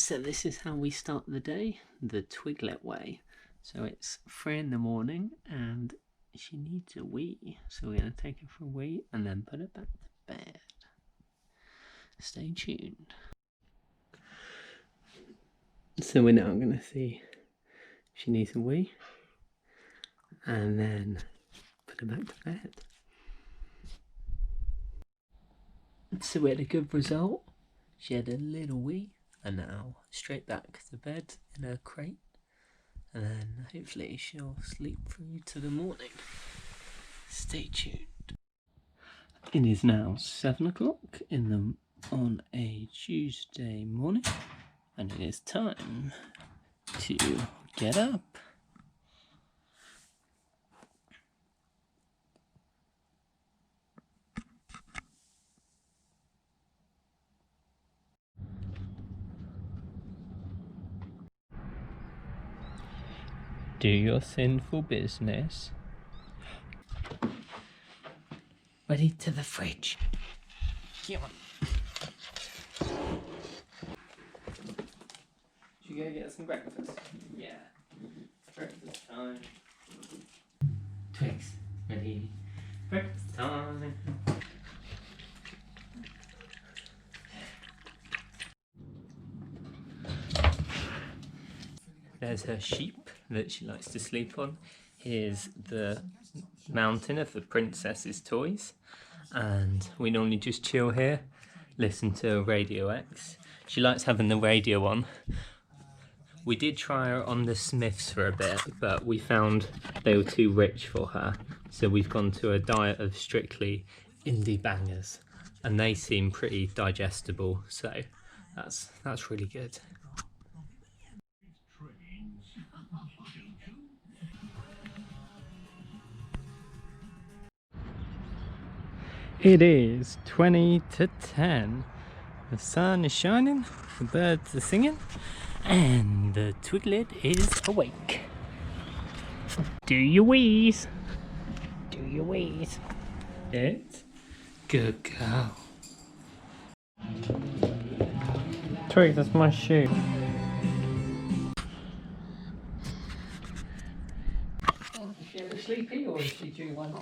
So this is how we start the day, the twiglet way. So it's 3 in the morning and she needs a wee. So we're going to take her for a wee and then put her back to bed. Stay tuned. So we're now going to see if she needs a wee and then put her back to bed. So we had a good result. She had a little wee and now straight back to bed in her crate, and then hopefully she'll sleep through to the morning. Stay tuned. It is now 7 o'clock on a Tuesday morning, and it is time to get up. Do your sinful business. Ready to the fridge. Come on. Should we go get some breakfast? Yeah. Breakfast time. Twigs, ready? Breakfast time. There's her sheep that she likes to sleep on. Here's the mountain of the princess's toys. And we normally just chill here, listen to Radio X. She likes having the radio on. We did try her on the Smiths for a bit, but we found they were too rich for her. So we've gone to a diet of strictly indie bangers. And they seem pretty digestible, so that's really good. It is 20 to 10. The sun is shining, the birds are singing, and the twiglet is awake. Do your wheeze. Do your wheeze. It's good girl. Twig, that's my shoe. Is she ever sleepy or is she due one?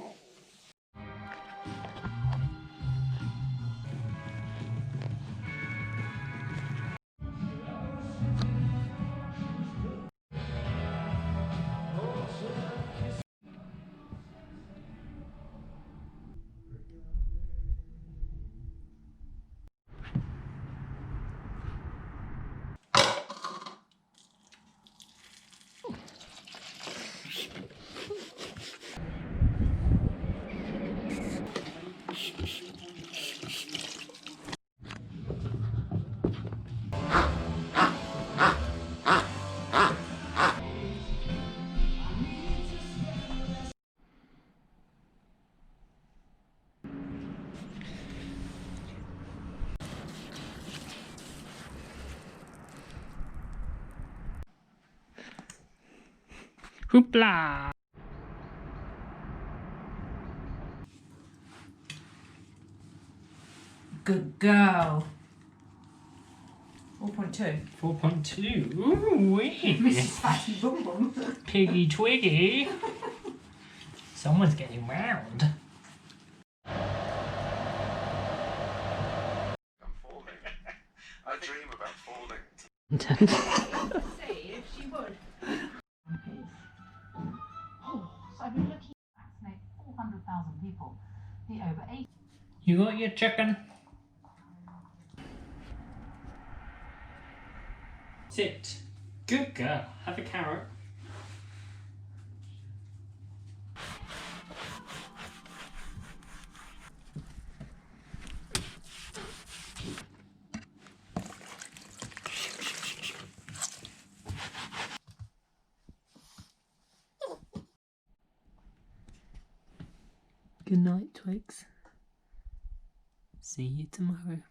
Hoopla! Good girl. 4.2. 4.2. Ooh wee! Mrs. Fatty Bum Bum. Piggy Twiggy. Someone's getting round. I'm falling. I dream about falling. See if she would. Oh, so I've been looking to vaccinate 400,000 people. The over 80. You got your chicken? Sit. Good girl. Have a carrot. Good night, Twigs. See you tomorrow.